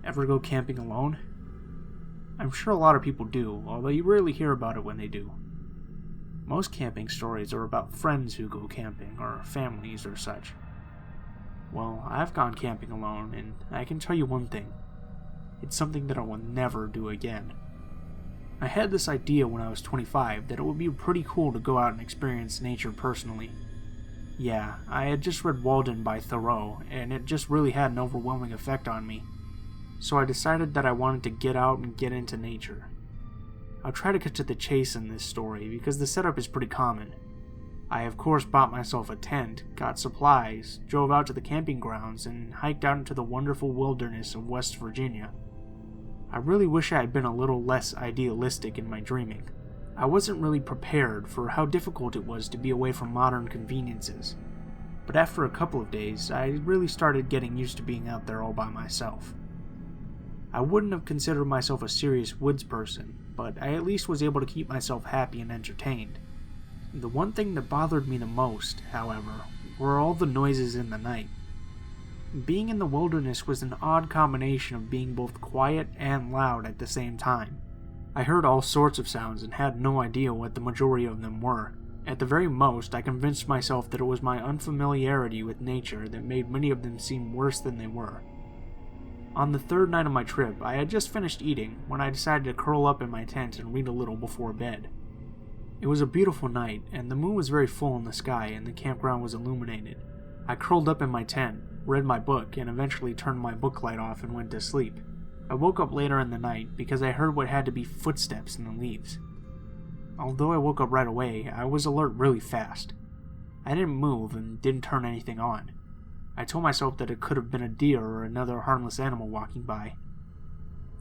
Ever go camping alone? I'm sure a lot of people do, although you rarely hear about it when they do. Most camping stories are about friends who go camping, or families or such. Well, I've gone camping alone, and I can tell you one thing. It's something that I will never do again. I had this idea when I was 25 that it would be pretty cool to go out and experience nature personally. Yeah, I had just read Walden by Thoreau, and it just really had an overwhelming effect on me. So I decided that I wanted to get out and get into nature. I'll try to cut to the chase in this story because the setup is pretty common. I of course bought myself a tent, got supplies, drove out to the camping grounds, and hiked out into the wonderful wilderness of West Virginia. I really wish I had been a little less idealistic in my dreaming. I wasn't really prepared for how difficult it was to be away from modern conveniences. But after a couple of days, I really started getting used to being out there all by myself. I wouldn't have considered myself a serious woods person, but I at least was able to keep myself happy and entertained. The one thing that bothered me the most, however, were all the noises in the night. Being in the wilderness was an odd combination of being both quiet and loud at the same time. I heard all sorts of sounds and had no idea what the majority of them were. At the very most, I convinced myself that it was my unfamiliarity with nature that made many of them seem worse than they were. On the third night of my trip, I had just finished eating when I decided to curl up in my tent and read a little before bed. It was a beautiful night, and the moon was very full in the sky and the campground was illuminated. I curled up in my tent, read my book, and eventually turned my book light off and went to sleep. I woke up later in the night because I heard what had to be footsteps in the leaves. Although I woke up right away, I was alert really fast. I didn't move and didn't turn anything on. I told myself that it could have been a deer or another harmless animal walking by.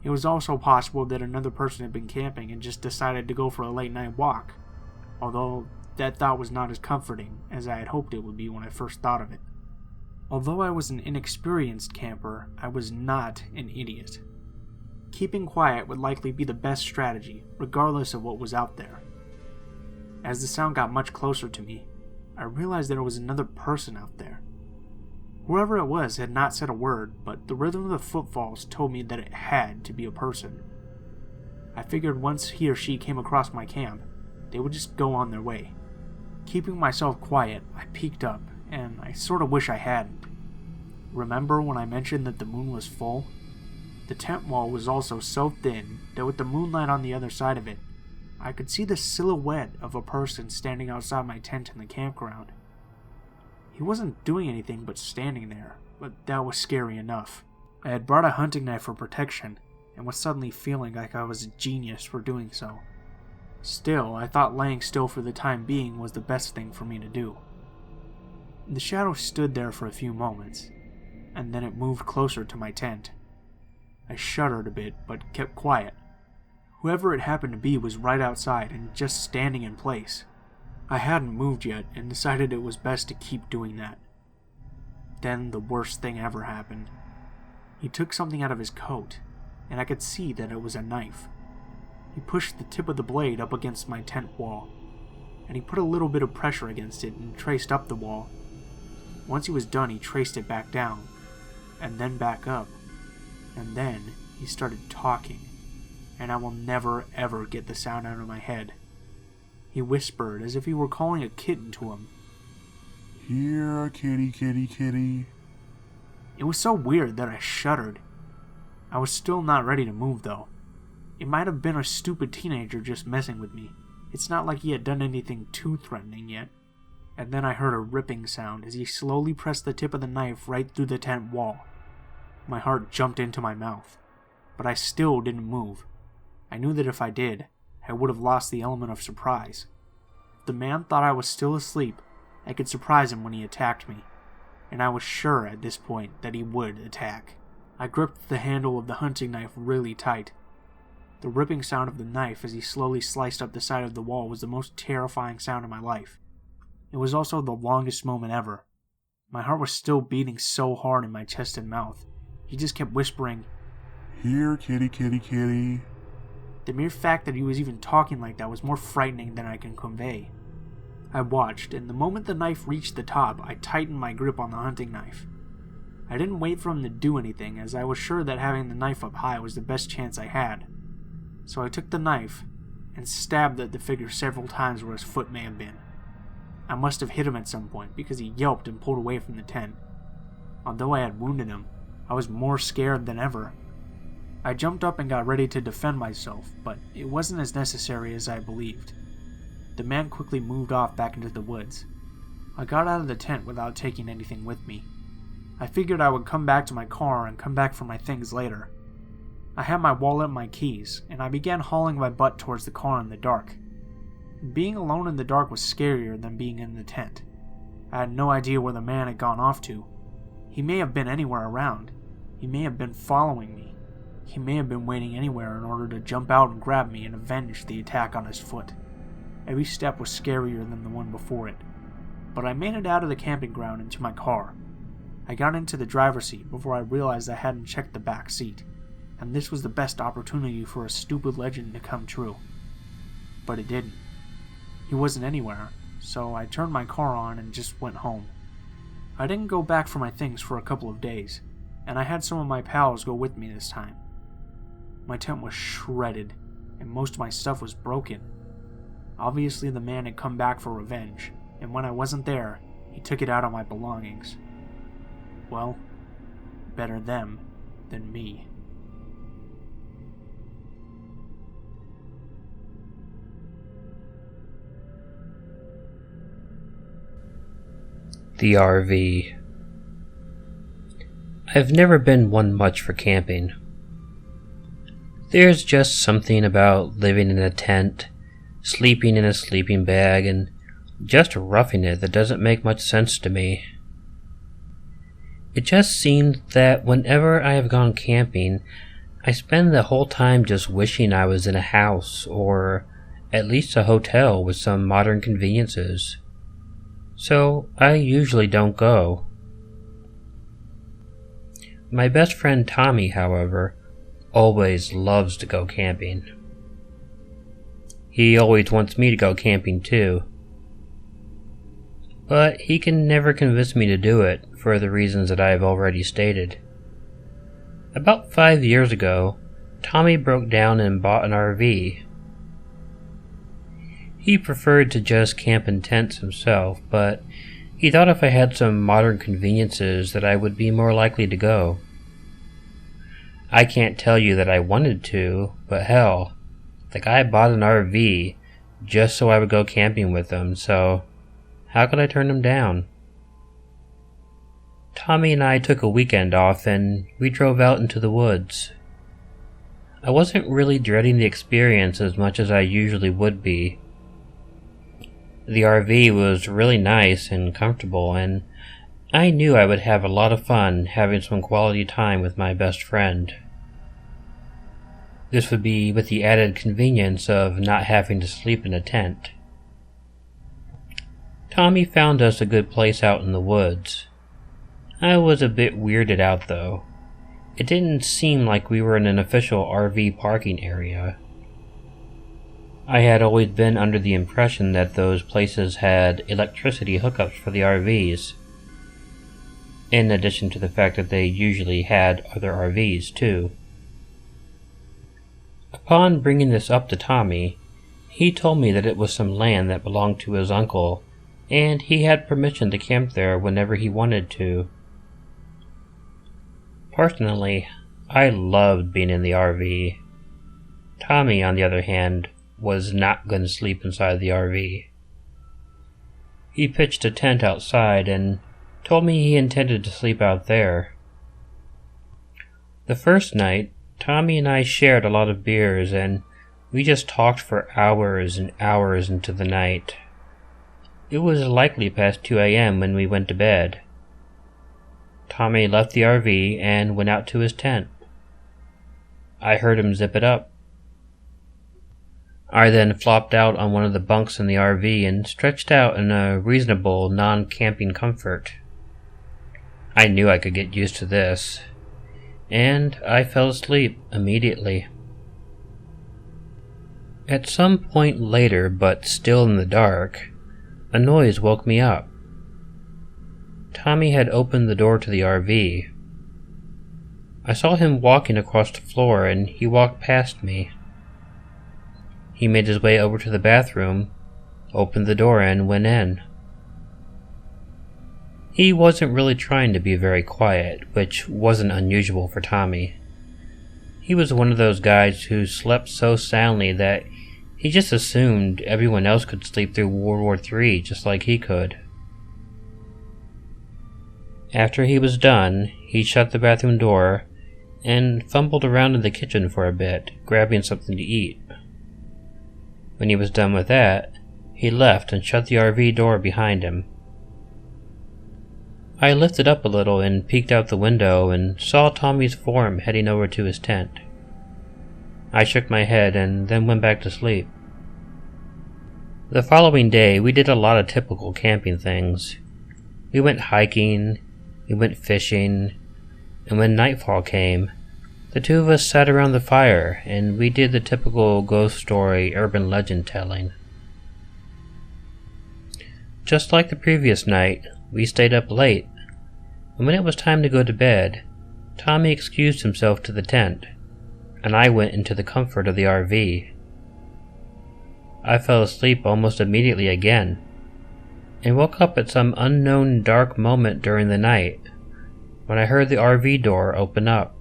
It was also possible that another person had been camping and just decided to go for a late night walk, although that thought was not as comforting as I had hoped it would be when I first thought of it. Although I was an inexperienced camper, I was not an idiot. Keeping quiet would likely be the best strategy, regardless of what was out there. As the sound got much closer to me, I realized there was another person out there. Whoever it was had not said a word, but the rhythm of the footfalls told me that it had to be a person. I figured once he or she came across my camp, they would just go on their way. Keeping myself quiet, I peeked up, and I sort of wish I hadn't. Remember when I mentioned that the moon was full? The tent wall was also so thin that with the moonlight on the other side of it, I could see the silhouette of a person standing outside my tent in the campground. He wasn't doing anything but standing there, but that was scary enough. I had brought a hunting knife for protection, and was suddenly feeling like I was a genius for doing so. Still, I thought laying still for the time being was the best thing for me to do. The shadow stood there for a few moments, and then it moved closer to my tent. I shuddered a bit, but kept quiet. Whoever it happened to be was right outside and just standing in place. I hadn't moved yet and decided it was best to keep doing that. Then the worst thing ever happened. He took something out of his coat, and I could see that it was a knife. He pushed the tip of the blade up against my tent wall, and he put a little bit of pressure against it and traced up the wall. Once he was done, he traced it back down, and then back up, and then he started talking, and I will never ever get the sound out of my head. He whispered as if he were calling a kitten to him. "Here, kitty, kitty, kitty." It was so weird that I shuddered. I was still not ready to move, though. It might have been a stupid teenager just messing with me. It's not like he had done anything too threatening yet. And then I heard a ripping sound as he slowly pressed the tip of the knife right through the tent wall. My heart jumped into my mouth, but I still didn't move. I knew that if I did, I would have lost the element of surprise. If the man thought I was still asleep, I could surprise him when he attacked me, and I was sure at this point that he would attack. I gripped the handle of the hunting knife really tight. The ripping sound of the knife as he slowly sliced up the side of the wall was the most terrifying sound of my life. It was also the longest moment ever. My heart was still beating so hard in my chest and mouth. He just kept whispering, "Here, kitty, kitty, kitty." The mere fact that he was even talking like that was more frightening than I can convey. I watched, and the moment the knife reached the top, I tightened my grip on the hunting knife. I didn't wait for him to do anything, as I was sure that having the knife up high was the best chance I had. So I took the knife and stabbed at the figure several times where his foot may have been. I must have hit him at some point, because he yelped and pulled away from the tent. Although I had wounded him, I was more scared than ever. I jumped up and got ready to defend myself, but it wasn't as necessary as I believed. The man quickly moved off back into the woods. I got out of the tent without taking anything with me. I figured I would come back to my car and come back for my things later. I had my wallet and my keys, and I began hauling my butt towards the car in the dark. Being alone in the dark was scarier than being in the tent. I had no idea where the man had gone off to. He may have been anywhere around. He may have been following me. He may have been waiting anywhere in order to jump out and grab me and avenge the attack on his foot. Every step was scarier than the one before it. But I made it out of the camping ground into my car. I got into the driver's seat before I realized I hadn't checked the back seat, and this was the best opportunity for a stupid legend to come true. But it didn't. He wasn't anywhere, so I turned my car on and just went home. I didn't go back for my things for a couple of days, and I had some of my pals go with me this time. My tent was shredded, and most of my stuff was broken. Obviously the man had come back for revenge, and when I wasn't there, he took it out on my belongings. Well, better them than me. The RV. I've never been one much for camping. There's just something about living in a tent, sleeping in a sleeping bag, and just roughing it that doesn't make much sense to me. It just seems that whenever I have gone camping, I spend the whole time just wishing I was in a house, or at least a hotel with some modern conveniences. So I usually don't go. My best friend Tommy, however, always loves to go camping. He always wants me to go camping too. But he can never convince me to do it for the reasons that I have already stated. About 5 years ago, Tommy broke down and bought an RV. He preferred to just camp in tents himself, but he thought if I had some modern conveniences that I would be more likely to go. I can't tell you that I wanted to, but hell, the guy bought an RV just so I would go camping with him, so how could I turn him down? Tommy and I took a weekend off and we drove out into the woods. I wasn't really dreading the experience as much as I usually would be. The RV was really nice and comfortable, and I knew I would have a lot of fun having some quality time with my best friend. This would be with the added convenience of not having to sleep in a tent. Tommy found us a good place out in the woods. I was a bit weirded out though. It didn't seem like we were in an official RV parking area. I had always been under the impression that those places had electricity hookups for the RVs, in addition to the fact that they usually had other RVs too. Upon bringing this up to Tommy, he told me that it was some land that belonged to his uncle, and he had permission to camp there whenever he wanted to. Personally, I loved being in the RV. Tommy, on the other hand, was not going to sleep inside the RV. He pitched a tent outside and told me he intended to sleep out there. The first night, Tommy and I shared a lot of beers and we just talked for hours and hours into the night. It was likely past 2 a.m. when we went to bed. Tommy left the RV and went out to his tent. I heard him zip it up. I then flopped out on one of the bunks in the RV and stretched out in a reasonable non-camping comfort. I knew I could get used to this, and I fell asleep immediately. At some point later, but still in the dark, a noise woke me up. Tommy had opened the door to the RV, I saw him walking across the floor, and he walked past me. He made his way over to the bathroom, opened the door, and went in. He wasn't really trying to be very quiet, which wasn't unusual for Tommy. He was one of those guys who slept so soundly that he just assumed everyone else could sleep through World War III just like he could. After he was done, he shut the bathroom door and fumbled around in the kitchen for a bit, grabbing something to eat. When he was done with that, he left and shut the RV door behind him. I lifted up a little and peeked out the window and saw Tommy's form heading over to his tent. I shook my head and then went back to sleep. The following day, we did a lot of typical camping things. We went hiking, we went fishing, and when nightfall came, the two of us sat around the fire and we did the typical ghost story urban legend telling. Just like the previous night, we stayed up late, and when it was time to go to bed, Tommy excused himself to the tent, and I went into the comfort of the RV. I fell asleep almost immediately again, and woke up at some unknown dark moment during the night, when I heard the RV door open up.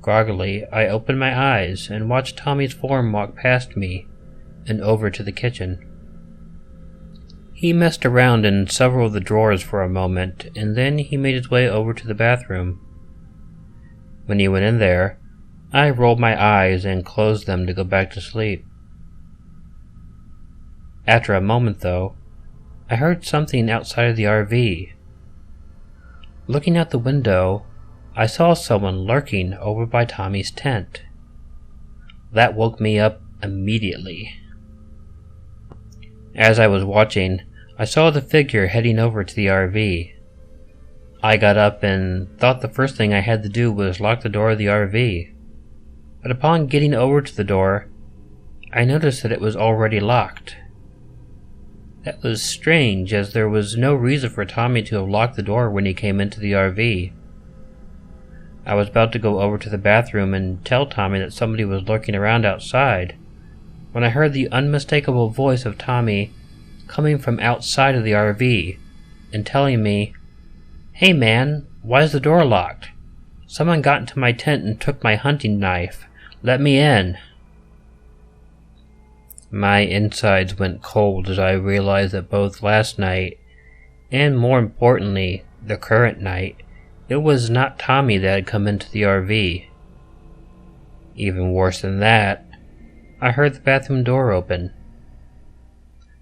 Groggily, I opened my eyes and watched Tommy's form walk past me and over to the kitchen. He messed around in several of the drawers for a moment, and then he made his way over to the bathroom. When he went in there, I rolled my eyes and closed them to go back to sleep. After a moment, though, I heard something outside of the RV. Looking out the window, I saw someone lurking over by Tommy's tent. That woke me up immediately. As I was watching, I saw the figure heading over to the RV. I got up and thought the first thing I had to do was lock the door of the RV. But upon getting over to the door, I noticed that it was already locked. That was strange, as there was no reason for Tommy to have locked the door when he came into the RV. I was about to go over to the bathroom and tell Tommy that somebody was lurking around outside, when I heard the unmistakable voice of Tommy coming from outside of the RV and telling me, "Hey man, why is the door locked? Someone got into my tent and took my hunting knife. Let me in." My insides went cold as I realized that both last night, and more importantly, the current night, it was not Tommy that had come into the RV. Even worse than that, I heard the bathroom door open.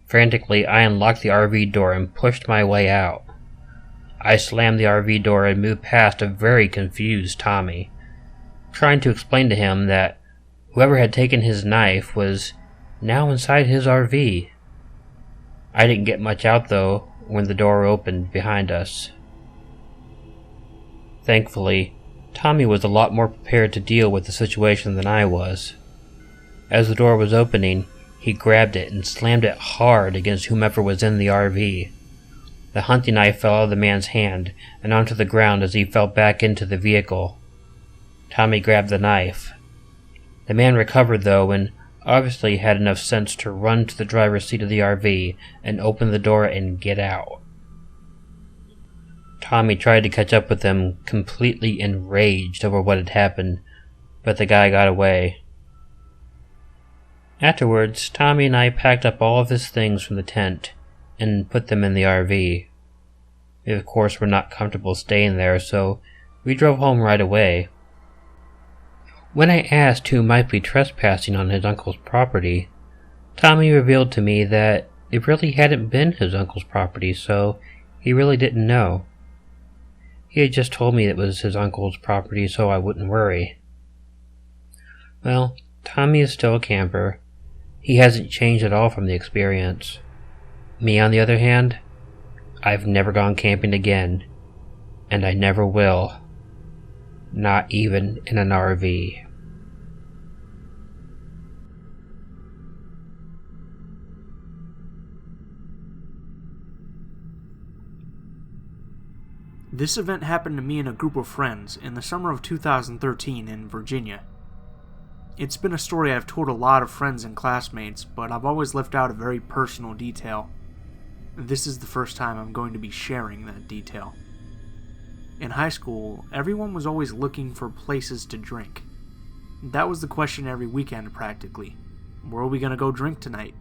Frantically, I unlocked the RV door and pushed my way out. I slammed the RV door and moved past a very confused Tommy, trying to explain to him that whoever had taken his knife was now inside his RV. I didn't get much out, though, when the door opened behind us. Thankfully, Tommy was a lot more prepared to deal with the situation than I was. As the door was opening, he grabbed it and slammed it hard against whomever was in the RV. The hunting knife fell out of the man's hand and onto the ground as he fell back into the vehicle. Tommy grabbed the knife. The man recovered, though, and obviously had enough sense to run to the driver's seat of the RV and open the door and get out. Tommy tried to catch up with them, completely enraged over what had happened, but the guy got away. Afterwards, Tommy and I packed up all of his things from the tent and put them in the RV. We, of course, were not comfortable staying there, so we drove home right away. When I asked who might be trespassing on his uncle's property, Tommy revealed to me that it really hadn't been his uncle's property, so he really didn't know. He had just told me it was his uncle's property so I wouldn't worry. Well, Tommy is still a camper. He hasn't changed at all from the experience. Me, on the other hand, I've never gone camping again, and I never will. Not even in an RV. This event happened to me and a group of friends in the summer of 2013 in Virginia. It's been a story I've told a lot of friends and classmates, but I've always left out a very personal detail. This is the first time I'm going to be sharing that detail. In high school, everyone was always looking for places to drink. That was the question every weekend practically. Where are we going to go drink tonight?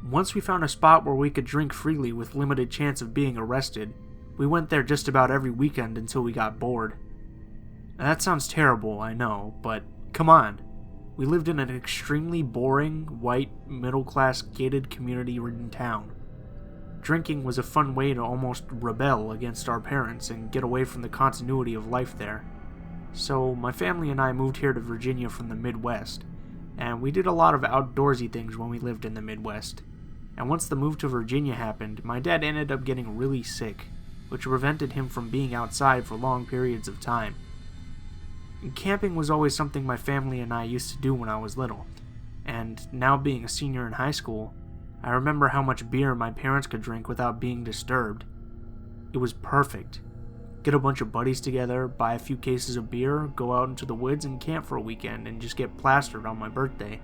Once we found a spot where we could drink freely with limited chance of being arrested, we went there just about every weekend until we got bored. Now, that sounds terrible, I know, but come on. We lived in an extremely boring, white, middle-class, gated, community-ridden town. Drinking was a fun way to almost rebel against our parents and get away from the continuity of life there. So my family and I moved here to Virginia from the Midwest, and we did a lot of outdoorsy things when we lived in the Midwest. And once the move to Virginia happened, my dad ended up getting really sick, which prevented him from being outside for long periods of time. Camping was always something my family and I used to do when I was little, and now being a senior in high school, I remember how much beer my parents could drink without being disturbed. It was perfect. Get a bunch of buddies together, buy a few cases of beer, go out into the woods and camp for a weekend, and just get plastered on my birthday.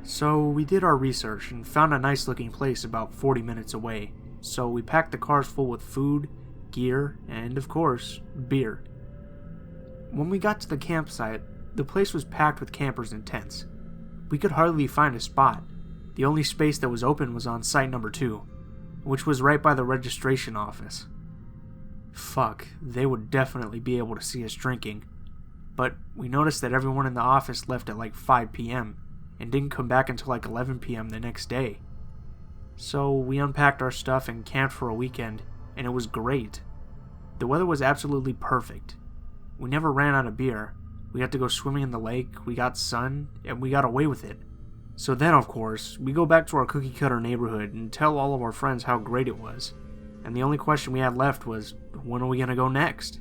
So we did our research and found a nice looking place about 40 minutes away, so we packed the cars full with food, gear, and of course, beer. When we got to the campsite, the place was packed with campers and tents. We could hardly find a spot. The only space that was open was on site number 2, which was right by the registration office. Fuck, they would definitely be able to see us drinking. But we noticed that everyone in the office left at like 5 p.m. and didn't come back until like 11 p.m. the next day. So we unpacked our stuff and camped for a weekend, and it was great. The weather was absolutely perfect. We never ran out of beer. We got to go swimming in the lake, we got sun, and we got away with it. So then, of course, we go back to our cookie-cutter neighborhood and tell all of our friends how great it was. And the only question we had left was, when are we going to go next?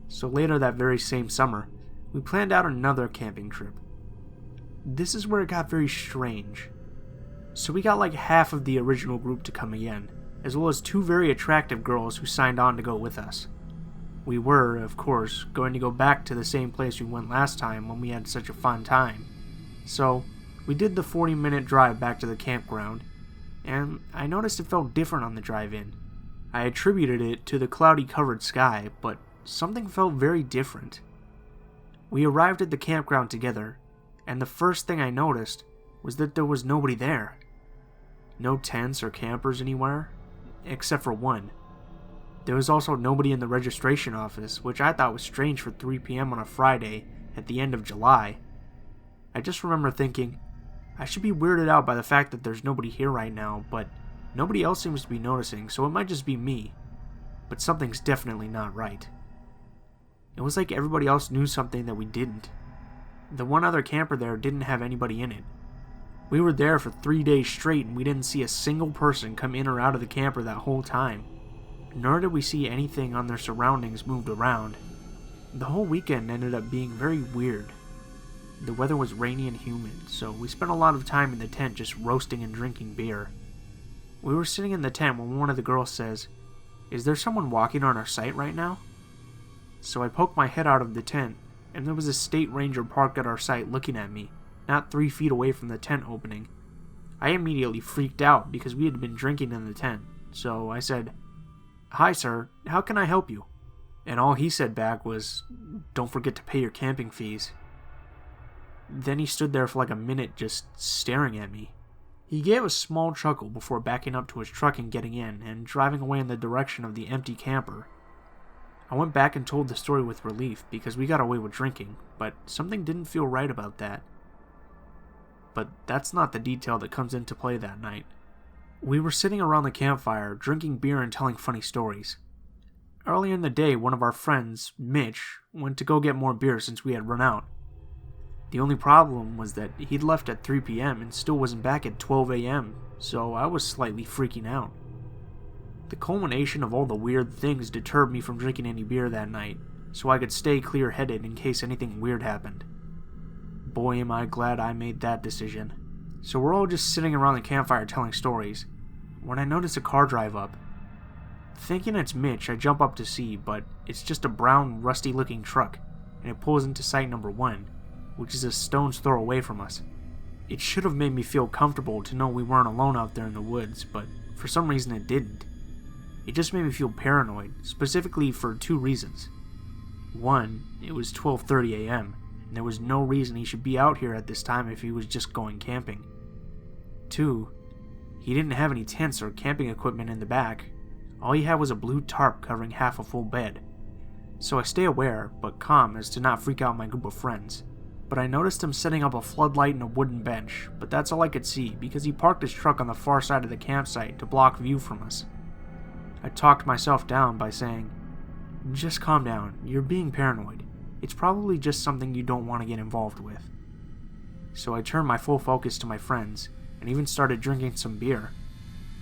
So later that very same summer, we planned out another camping trip. This is where it got very strange. So we got like half of the original group to come again, as well as 2 very attractive girls who signed on to go with us. We were, of course, going to go back to the same place we went last time when we had such a fun time. So, we did the 40-minute drive back to the campground, and I noticed it felt different on the drive-in. I attributed it to the cloudy covered sky, but something felt very different. We arrived at the campground together, and the first thing I noticed was that there was nobody there. No tents or campers anywhere, except for one. There was also nobody in the registration office, which I thought was strange for 3 p.m. on a Friday at the end of July. I just remember thinking, I should be weirded out by the fact that there's nobody here right now, but nobody else seems to be noticing, so it might just be me. But something's definitely not right. It was like everybody else knew something that we didn't. The one other camper there didn't have anybody in it. We were there for 3 days straight and we didn't see a single person come in or out of the camper that whole time. Nor did we see anything on their surroundings moved around. The whole weekend ended up being very weird. The weather was rainy and humid, so we spent a lot of time in the tent just roasting and drinking beer. We were sitting in the tent when one of the girls says, "Is there someone walking on our site right now?" So I poked my head out of the tent, and there was a state ranger parked at our site looking at me, not 3 feet away from the tent opening. I immediately freaked out because we had been drinking in the tent, so I said, "Hi sir, how can I help you?" And all he said back was, "Don't forget to pay your camping fees." Then he stood there for like a minute just staring at me. He gave a small chuckle before backing up to his truck and getting in and driving away in the direction of the empty camper. I went back and told the story with relief because we got away with drinking, but something didn't feel right about that. But that's not the detail that comes into play that night. We were sitting around the campfire, drinking beer and telling funny stories. Earlier in the day, one of our friends, Mitch, went to go get more beer since we had run out. The only problem was that he'd left at 3 p.m. and still wasn't back at 12 a.m., so I was slightly freaking out. The culmination of all the weird things deterred me from drinking any beer that night, so I could stay clear-headed in case anything weird happened. Boy, am I glad I made that decision. So we're all just sitting around the campfire telling stories, when I noticed a car drive up. Thinking it's Mitch, I jump up to see, but it's just a brown, rusty-looking truck, and it pulls into site number 1, which is a stone's throw away from us. It should have made me feel comfortable to know we weren't alone out there in the woods, but for some reason it didn't. It just made me feel paranoid, specifically for 2 reasons. 1, it was 12:30 a.m., and there was no reason he should be out here at this time if he was just going camping. 2, he didn't have any tents or camping equipment in the back. All he had was a blue tarp covering half a full bed. So I stay aware, but calm as to not freak out my group of friends. But I noticed him setting up a floodlight and a wooden bench, but that's all I could see because he parked his truck on the far side of the campsite to block view from us. I talked myself down by saying, "Just calm down, you're being paranoid. It's probably just something you don't want to get involved with." So I turned my full focus to my friends, and even started drinking some beer.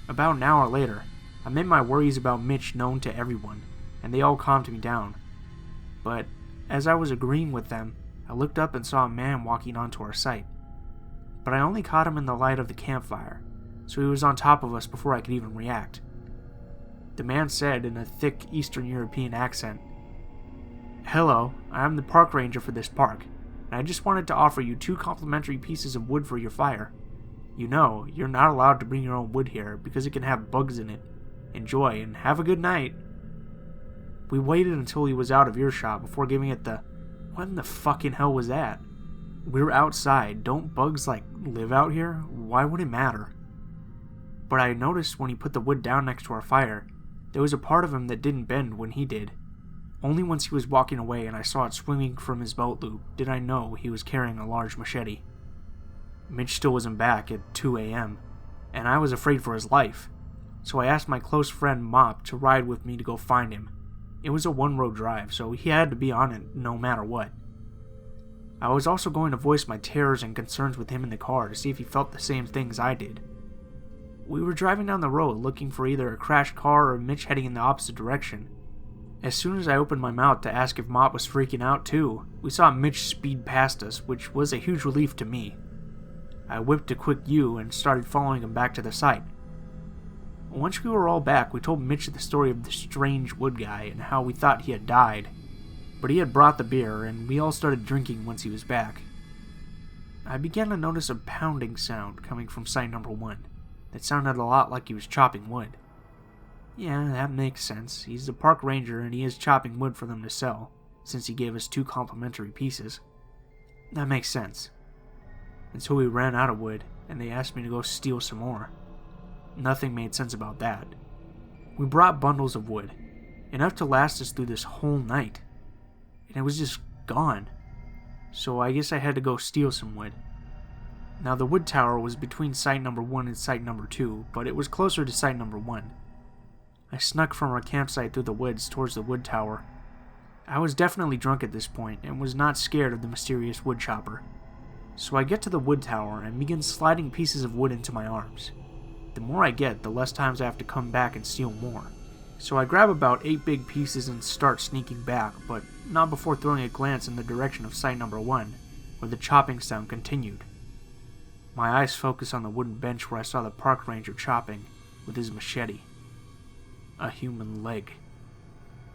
About an hour later, I made my worries about Mitch known to everyone, and they all calmed me down. But as I was agreeing with them, I looked up and saw a man walking onto our site. But I only caught him in the light of the campfire, so he was on top of us before I could even react. The man said in a thick Eastern European accent, "Hello, I am the park ranger for this park, and I just wanted to offer you 2 complimentary pieces of wood for your fire. You know, you're not allowed to bring your own wood here because it can have bugs in it. Enjoy, and have a good night." We waited until he was out of earshot before giving it the, "What in the fucking hell was that? We're outside, don't bugs, live out here? Why would it matter?" But I noticed when he put the wood down next to our fire, there was a part of him that didn't bend when he did. Only once he was walking away and I saw it swinging from his belt loop did I know he was carrying a large machete. Mitch still wasn't back at 2 a.m., and I was afraid for his life, so I asked my close friend Mop to ride with me to go find him. It was a 1-road drive, so he had to be on it no matter what. I was also going to voice my terrors and concerns with him in the car to see if he felt the same things I did. We were driving down the road looking for either a crashed car or Mitch heading in the opposite direction. As soon as I opened my mouth to ask if Mop was freaking out too, we saw Mitch speed past us, which was a huge relief to me. I whipped a quick U and started following him back to the site. Once we were all back, we told Mitch the story of the strange wood guy and how we thought he had died. But he had brought the beer, and we all started drinking once he was back. I began to notice a pounding sound coming from site number 1 that sounded a lot like he was chopping wood. Yeah, that makes sense. He's the park ranger and he is chopping wood for them to sell, since he gave us 2 complimentary pieces. That makes sense. Until we ran out of wood, and they asked me to go steal some more. Nothing made sense about that. We brought bundles of wood, enough to last us through this whole night, and it was just gone. So I guess I had to go steal some wood. Now the wood tower was between site number 1 and site number 2, but it was closer to site number 1. I snuck from our campsite through the woods towards the wood tower. I was definitely drunk at this point, and was not scared of the mysterious wood chopper. So I get to the wood tower and begin sliding pieces of wood into my arms. The more I get, the less times I have to come back and steal more. So I grab about 8 big pieces and start sneaking back, but not before throwing a glance in the direction of site number 1, where the chopping sound continued. My eyes focus on the wooden bench where I saw the park ranger chopping with his machete. A human leg.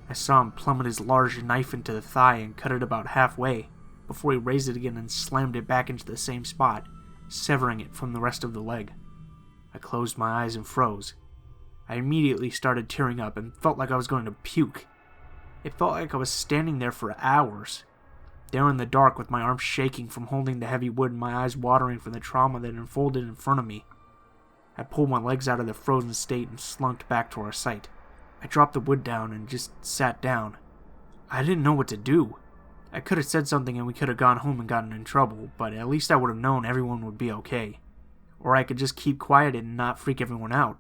I saw him plummet his large knife into the thigh and cut it about halfway, before he raised it again and slammed it back into the same spot, severing it from the rest of the leg. I closed my eyes and froze. I immediately started tearing up and felt like I was going to puke. It felt like I was standing there for hours, there in the dark with my arms shaking from holding the heavy wood and my eyes watering from the trauma that unfolded in front of me. I pulled my legs out of the frozen state and slunked back to our site. I dropped the wood down and just sat down. I didn't know what to do. I could have said something and we could have gone home and gotten in trouble, but at least I would have known everyone would be okay. Or I could just keep quiet and not freak everyone out.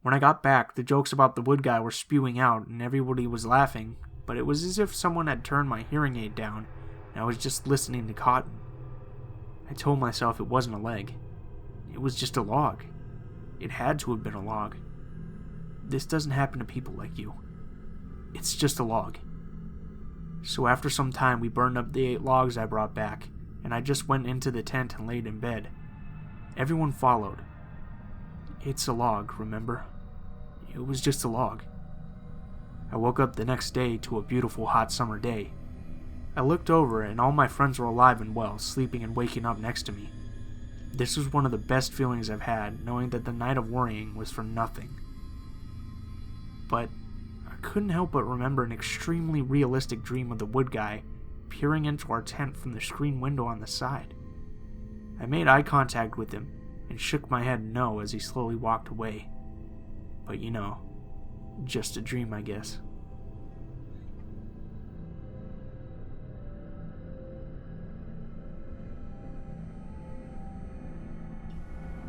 When I got back, the jokes about the wood guy were spewing out and everybody was laughing, but it was as if someone had turned my hearing aid down and I was just listening to cotton. I told myself it wasn't a leg. It was just a log. It had to have been a log. This doesn't happen to people like you. It's just a log. So after some time, we burned up the 8 logs I brought back, and I just went into the tent and laid in bed. Everyone followed. It's a log, remember? It was just a log. I woke up the next day to a beautiful hot summer day. I looked over and all my friends were alive and well, sleeping and waking up next to me. This was one of the best feelings I've had, knowing that the night of worrying was for nothing. But I couldn't help but remember an extremely realistic dream of the wood guy peering into our tent from the screen window on the side. I made eye contact with him and shook my head no as he slowly walked away. But just a dream, I guess.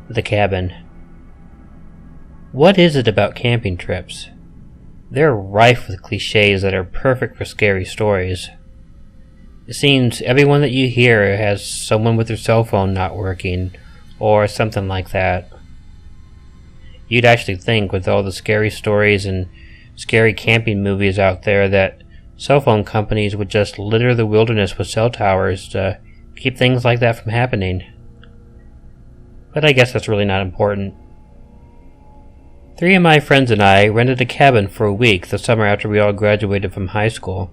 The cabin. What is it about camping trips? They're rife with cliches that are perfect for scary stories. It seems everyone that you hear has someone with their cell phone not working, or something like that. You'd actually think, with all the scary stories and scary camping movies out there, that cell phone companies would just litter the wilderness with cell towers to keep things like that from happening. But I guess that's really not important. 3 of my friends and I rented a cabin for a week the summer after we all graduated from high school.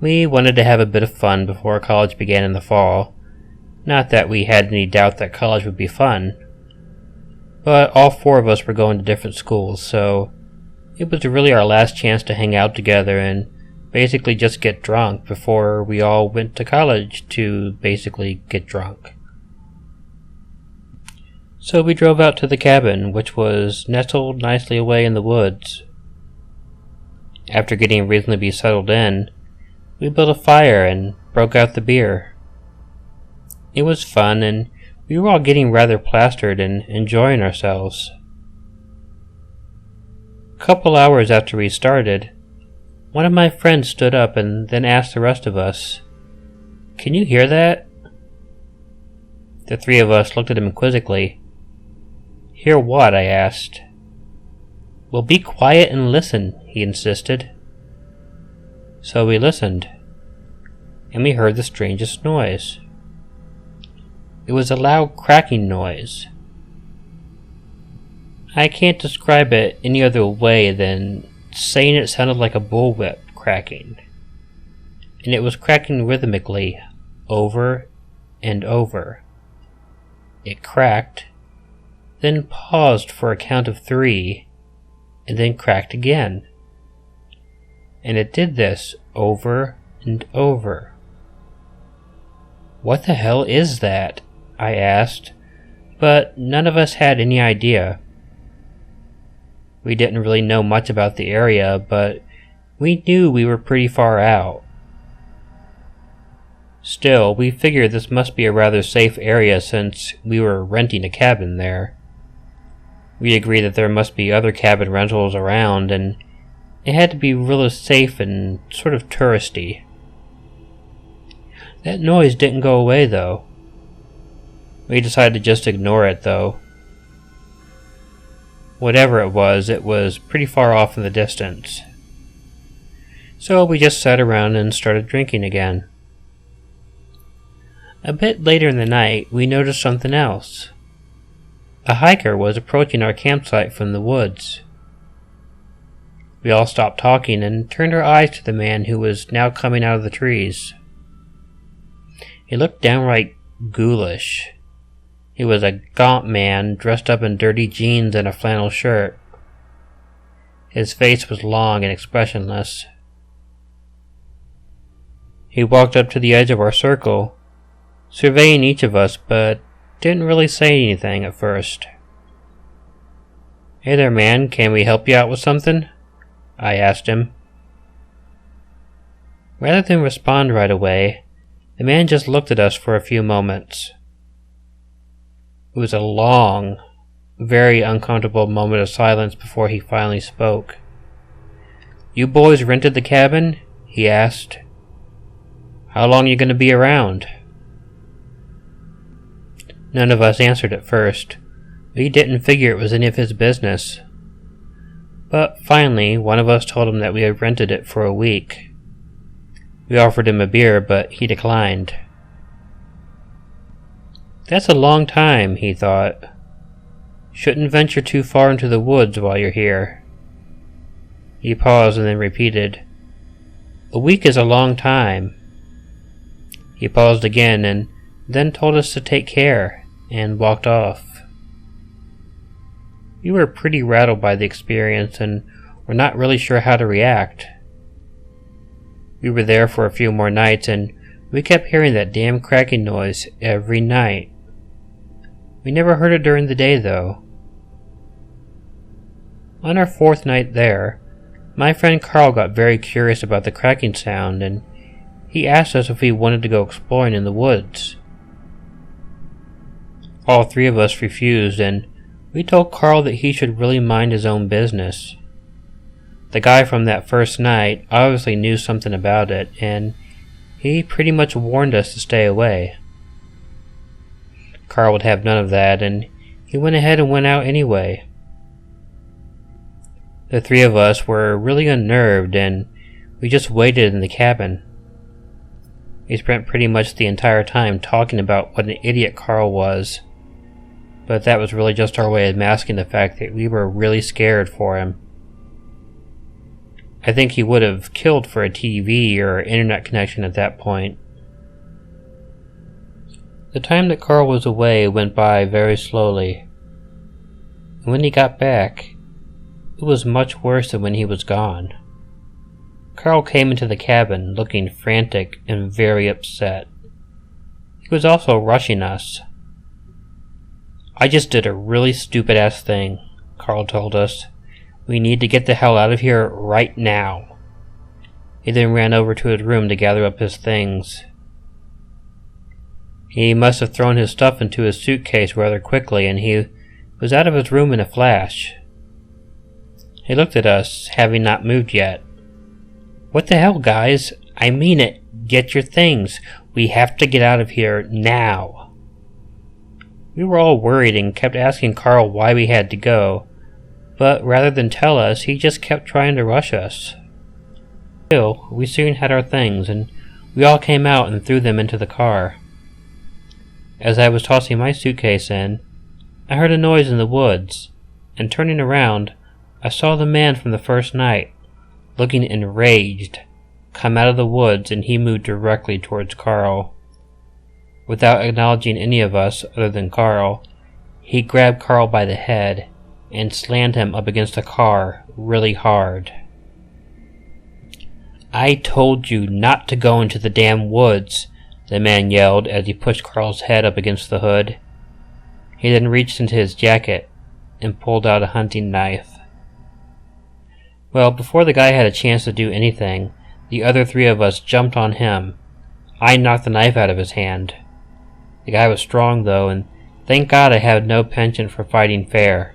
We wanted to have a bit of fun before college began in the fall. Not that we had any doubt that college would be fun, but all 4 of us were going to different schools, so it was really our last chance to hang out together and basically just get drunk before we all went to college to basically get drunk. So we drove out to the cabin, which was nestled nicely away in the woods. After getting reasonably settled in, we built a fire and broke out the beer. It was fun, and we were all getting rather plastered and enjoying ourselves. A couple hours after we started, one of my friends stood up and then asked the rest of us, "Can you hear that?" The 3 of us looked at him quizzically. "Hear what?" I asked. "Well, be quiet and listen," he insisted. So we listened, and we heard the strangest noise. It was a loud cracking noise. I can't describe it any other way than saying it sounded like a bullwhip cracking. And it was cracking rhythmically, over and over. It cracked, then paused for a count of 3, and then cracked again. And it did this over and over. "What the hell is that?" I asked, but none of us had any idea. We didn't really know much about the area, but we knew we were pretty far out. Still, we figured this must be a rather safe area since we were renting a cabin there. We agreed that there must be other cabin rentals around, and it had to be really safe and sort of touristy. That noise didn't go away, though. We decided to just ignore it, though. Whatever it was pretty far off in the distance. So we just sat around and started drinking again. A bit later in the night, we noticed something else. A hiker was approaching our campsite from the woods. We all stopped talking and turned our eyes to the man who was now coming out of the trees. He looked downright ghoulish. He was a gaunt man dressed up in dirty jeans and a flannel shirt. His face was long and expressionless. He walked up to the edge of our circle, surveying each of us, but didn't really say anything at first. "Hey there, man, can we help you out with something?" I asked him. Rather than respond right away, the man just looked at us for a few moments. It was a long, very uncomfortable moment of silence before he finally spoke. "You boys rented the cabin?" he asked. "How long you gonna be around?" None of us answered at first. We didn't figure it was any of his business. But finally, one of us told him that we had rented it for a week. We offered him a beer, but he declined. "That's a long time," he thought. "Shouldn't venture too far into the woods while you're here." He paused and then repeated, "A week is a long time." He paused again and then told us to take care and walked off. We were pretty rattled by the experience and were not really sure how to react. We were there for a few more nights and we kept hearing that damn cracking noise every night. We never heard it during the day though. On our 4th night there, my friend Carl got very curious about the cracking sound and he asked us if we wanted to go exploring in the woods. All 3 of us refused and we told Carl that he should really mind his own business. The guy from that first night obviously knew something about it and he pretty much warned us to stay away. Carl would have none of that and he went ahead and went out anyway. The 3 of us were really unnerved and we just waited in the cabin. We spent pretty much the entire time talking about what an idiot Carl was, but that was really just our way of masking the fact that we were really scared for him. I think he would have killed for a TV or internet connection at that point. The time that Carl was away went by very slowly, and when he got back, it was much worse than when he was gone. Carl came into the cabin looking frantic and very upset. He was also rushing us. "I just did a really stupid-ass thing," Carl told us. "We need to get the hell out of here right now." He then ran over to his room to gather up his things. He must have thrown his stuff into his suitcase rather quickly, and he was out of his room in a flash. He looked at us, having not moved yet. "What the hell, guys? I mean it. Get your things. We have to get out of here now." We were all worried and kept asking Carl why we had to go, but rather than tell us, he just kept trying to rush us. Still, we soon had our things, and we all came out and threw them into the car. As I was tossing my suitcase in, I heard a noise in the woods, and turning around, I saw the man from the first night, looking enraged, come out of the woods, and he moved directly towards Carl. Without acknowledging any of us other than Carl, he grabbed Carl by the head and slammed him up against a car really hard. "I told you not to go into the damn woods," the man yelled as he pushed Carl's head up against the hood. He then reached into his jacket and pulled out a hunting knife. Well, before the guy had a chance to do anything, the other 3 of us jumped on him. I knocked the knife out of his hand. The guy was strong though, and thank God I had no penchant for fighting fair.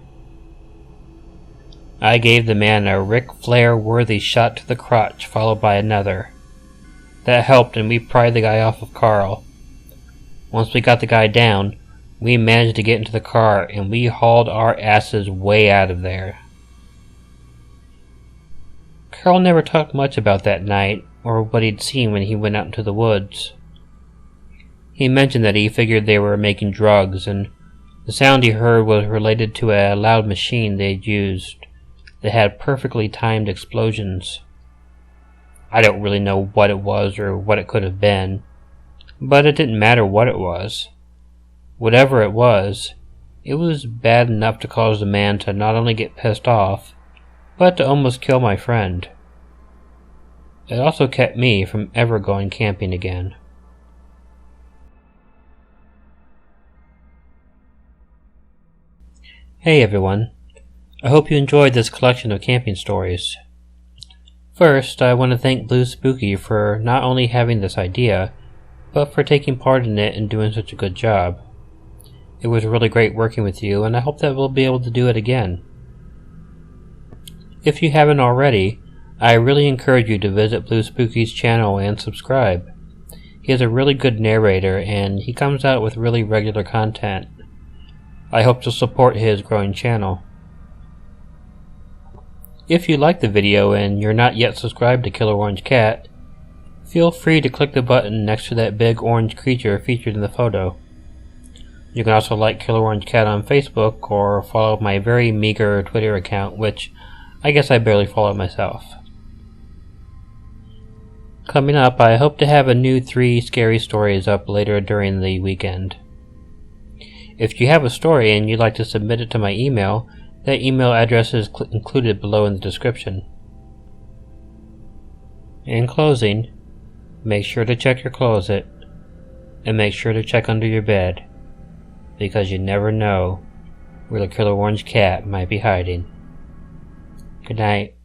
I gave the man a Ric Flair-worthy shot to the crotch, followed by another. That helped, and we pried the guy off of Carl. Once we got the guy down, we managed to get into the car, and we hauled our asses way out of there. Carl never talked much about that night, or what he'd seen when he went out into the woods. He mentioned that he figured they were making drugs, and the sound he heard was related to a loud machine they'd used that had perfectly timed explosions. I don't really know what it was or what it could have been, but it didn't matter what it was. Whatever it was bad enough to cause the man to not only get pissed off, but to almost kill my friend. It also kept me from ever going camping again. Hey everyone, I hope you enjoyed this collection of camping stories. First, I want to thank Blue Spooky for not only having this idea, but for taking part in it and doing such a good job. It was really great working with you, and I hope that we'll be able to do it again. If you haven't already, I really encourage you to visit Blue Spooky's channel and subscribe. He is a really good narrator, and he comes out with really regular content. I hope to support his growing channel. If you like the video and you're not yet subscribed to Killer Orange Cat, feel free to click the button next to that big orange creature featured in the photo. You can also like Killer Orange Cat on Facebook or follow my very meager Twitter account, which I guess I barely follow myself. Coming up, I hope to have a new 3 scary stories up later during the weekend. If you have a story and you'd like to submit it to my email, that email address is included below in the description. In closing, make sure to check your closet, and make sure to check under your bed, because you never know where the killer orange cat might be hiding. Good night.